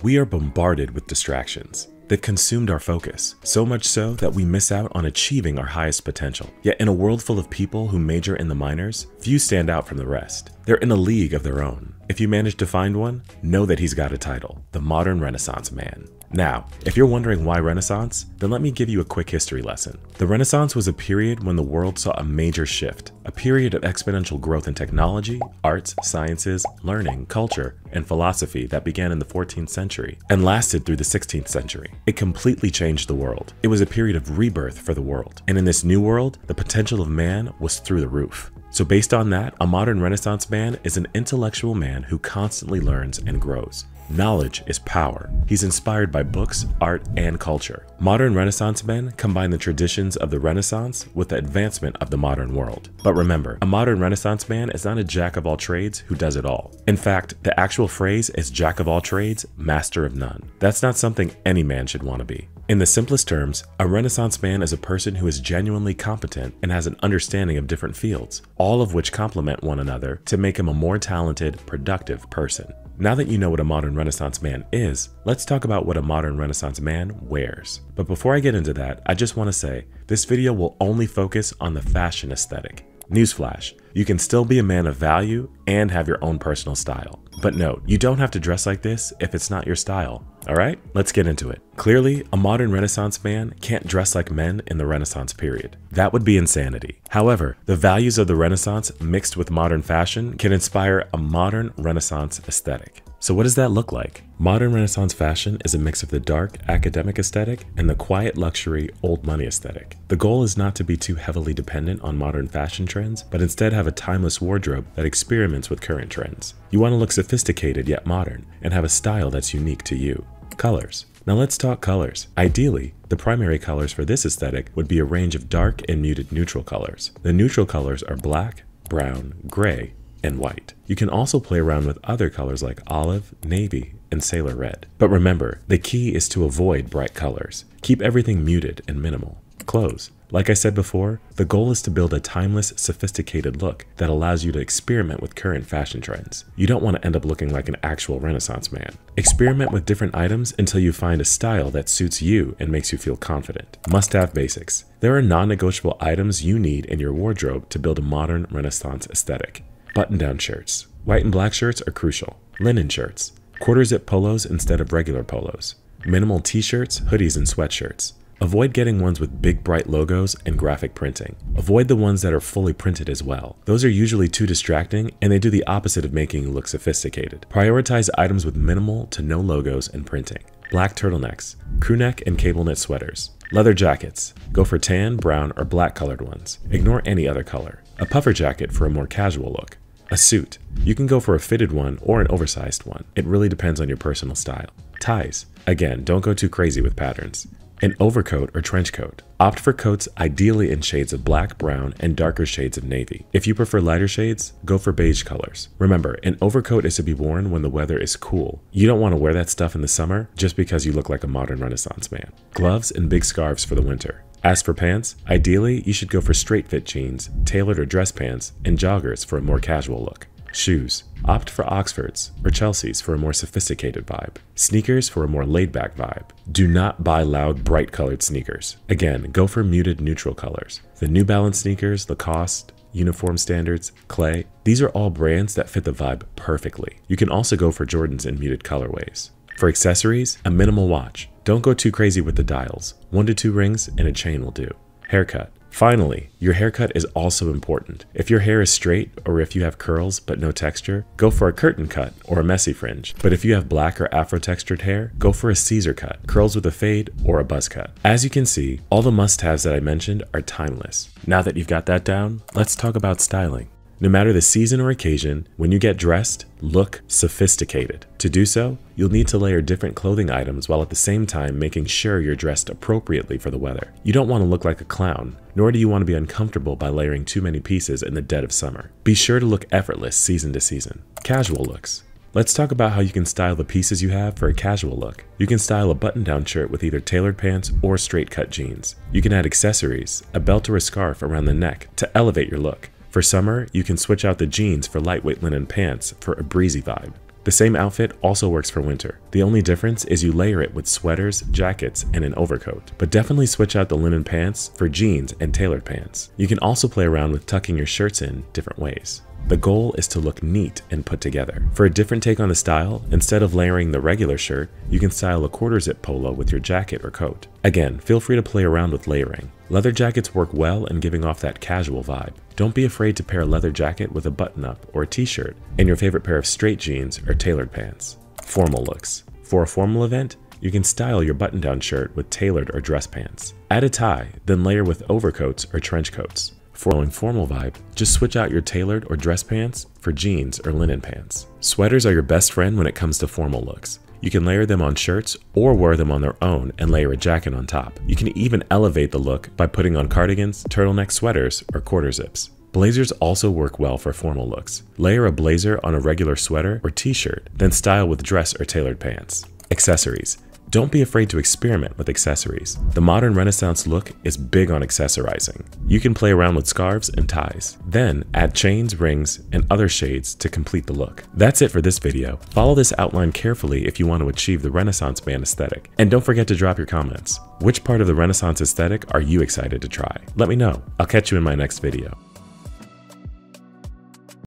We are bombarded with distractions that consumed our focus, so much so that we miss out on achieving our highest potential. Yet in a world full of people who major in the minors, few stand out from the rest. They're in a league of their own. If you manage to find one, know that he's got a title, the modern Renaissance man. Now, if you're wondering why Renaissance, then let me give you a quick history lesson. The Renaissance was a period when the world saw a major shift, a period of exponential growth in technology, arts, sciences, learning, culture, and philosophy that began in the 14th century and lasted through the 16th century. It completely changed the world. It was a period of rebirth for the world. And in this new world, the potential of man was through the roof. So based on that, a modern Renaissance man is an intellectual man who constantly learns and grows. Knowledge is power. He's inspired by books, art, and culture. Modern Renaissance men combine the traditions of the Renaissance with the advancement of the modern world. But remember, a modern Renaissance man is not a jack of all trades who does it all. In fact, the actual phrase is jack of all trades, master of none. That's not something any man should want to be. In the simplest terms, a Renaissance man is a person who is genuinely competent and has an understanding of different fields, all of which complement one another to make him a more talented, productive person. Now that you know what a modern Renaissance man is, let's talk about what a modern Renaissance man wears. But before I get into that, I just want to say, this video will only focus on the fashion aesthetic. Newsflash, you can still be a man of value and have your own personal style. But note, you don't have to dress like this if it's not your style. Alright, let's get into it. Clearly, a modern Renaissance man can't dress like men in the Renaissance period. That would be insanity. However, the values of the Renaissance mixed with modern fashion can inspire a modern Renaissance aesthetic. So what does that look like? Modern Renaissance fashion is a mix of the dark, academic aesthetic and the quiet, luxury, old money aesthetic. The goal is not to be too heavily dependent on modern fashion trends, but instead have a timeless wardrobe that experiments with current trends. You want to look sophisticated yet modern, and have a style that's unique to you. Colors. Now let's talk colors. Ideally, the primary colors for this aesthetic would be a range of dark and muted neutral colors. The neutral colors are black, brown, gray, and white. You can also play around with other colors like olive, navy, and sailor red. But remember, the key is to avoid bright colors. Keep everything muted and minimal. Clothes. Like I said before, the goal is to build a timeless, sophisticated look that allows you to experiment with current fashion trends. You don't want to end up looking like an actual Renaissance man. Experiment with different items until you find a style that suits you and makes you feel confident. Must-have basics. There are non-negotiable items you need in your wardrobe to build a modern Renaissance aesthetic. Button-down shirts. White and black shirts are crucial. Linen shirts. Quarter-zip polos instead of regular polos. Minimal t-shirts, hoodies, and sweatshirts. Avoid getting ones with big bright logos and graphic printing. Avoid the ones that are fully printed as well. Those are usually too distracting and they do the opposite of making you look sophisticated. Prioritize items with minimal to no logos and printing. Black turtlenecks, crew neck and cable knit sweaters. Leather jackets. Go for tan, brown, or black colored ones. Ignore any other color. A puffer jacket for a more casual look. A suit. You can go for a fitted one or an oversized one. It really depends on your personal style. Ties. Again, don't go too crazy with patterns. An overcoat or trench coat. Opt for coats ideally in shades of black, brown, and darker shades of navy. If you prefer lighter shades, go for beige colors. Remember, an overcoat is to be worn when the weather is cool. You don't want to wear that stuff in the summer just because you look like a modern Renaissance man. Gloves and big scarves for the winter. As for pants, ideally you should go for straight fit jeans, tailored or dress pants, and joggers for a more casual look. Shoes. Opt for Oxfords or Chelseas for a more sophisticated vibe. Sneakers for a more laid-back vibe. Do not buy loud, bright-colored sneakers. Again, go for muted, neutral colors. The New Balance sneakers, Lacoste, Uniform Standards, Clay, these are all brands that fit the vibe perfectly. You can also go for Jordans in muted colorways. For accessories, a minimal watch. Don't go too crazy with the dials. 1 to 2 rings and a chain will do. Haircut. Finally, your haircut is also important. If your hair is straight or if you have curls but no texture, go for a curtain cut or a messy fringe. But if you have black or afro textured hair, go for a Caesar cut, curls with a fade, or a buzz cut. As you can see, all the must-haves that I mentioned are timeless. Now that you've got that down, let's talk about styling. No matter the season or occasion, when you get dressed, look sophisticated. To do so, you'll need to layer different clothing items while at the same time making sure you're dressed appropriately for the weather. You don't want to look like a clown, nor do you want to be uncomfortable by layering too many pieces in the dead of summer. Be sure to look effortless season to season. Casual looks. Let's talk about how you can style the pieces you have for a casual look. You can style a button-down shirt with either tailored pants or straight-cut jeans. You can add accessories, a belt or a scarf around the neck to elevate your look. For summer, you can switch out the jeans for lightweight linen pants for a breezy vibe. The same outfit also works for winter. The only difference is you layer it with sweaters, jackets, and an overcoat. But definitely switch out the linen pants for jeans and tailored pants. You can also play around with tucking your shirts in different ways. The goal is to look neat and put together. For a different take on the style, instead of layering the regular shirt, you can style a quarter zip polo with your jacket or coat. Again, feel free to play around with layering. Leather jackets work well in giving off that casual vibe. Don't be afraid to pair a leather jacket with a button-up or a t-shirt and your favorite pair of straight jeans or tailored pants. Formal looks. For a formal event, you can style your button-down shirt with tailored or dress pants. Add a tie, then layer with overcoats or trench coats. For a formal vibe, just switch out your tailored or dress pants for jeans or linen pants. Sweaters are your best friend when it comes to formal looks. You can layer them on shirts or wear them on their own and layer a jacket on top. You can even elevate the look by putting on cardigans, turtleneck sweaters, or quarter zips. Blazers also work well for formal looks. Layer a blazer on a regular sweater or t-shirt, then style with dress or tailored pants. Accessories. Don't be afraid to experiment with accessories. The modern Renaissance look is big on accessorizing. You can play around with scarves and ties. Then add chains, rings, and other shades to complete the look. That's it for this video. Follow this outline carefully if you want to achieve the Renaissance man aesthetic. And don't forget to drop your comments. Which part of the Renaissance aesthetic are you excited to try? Let me know. I'll catch you in my next video.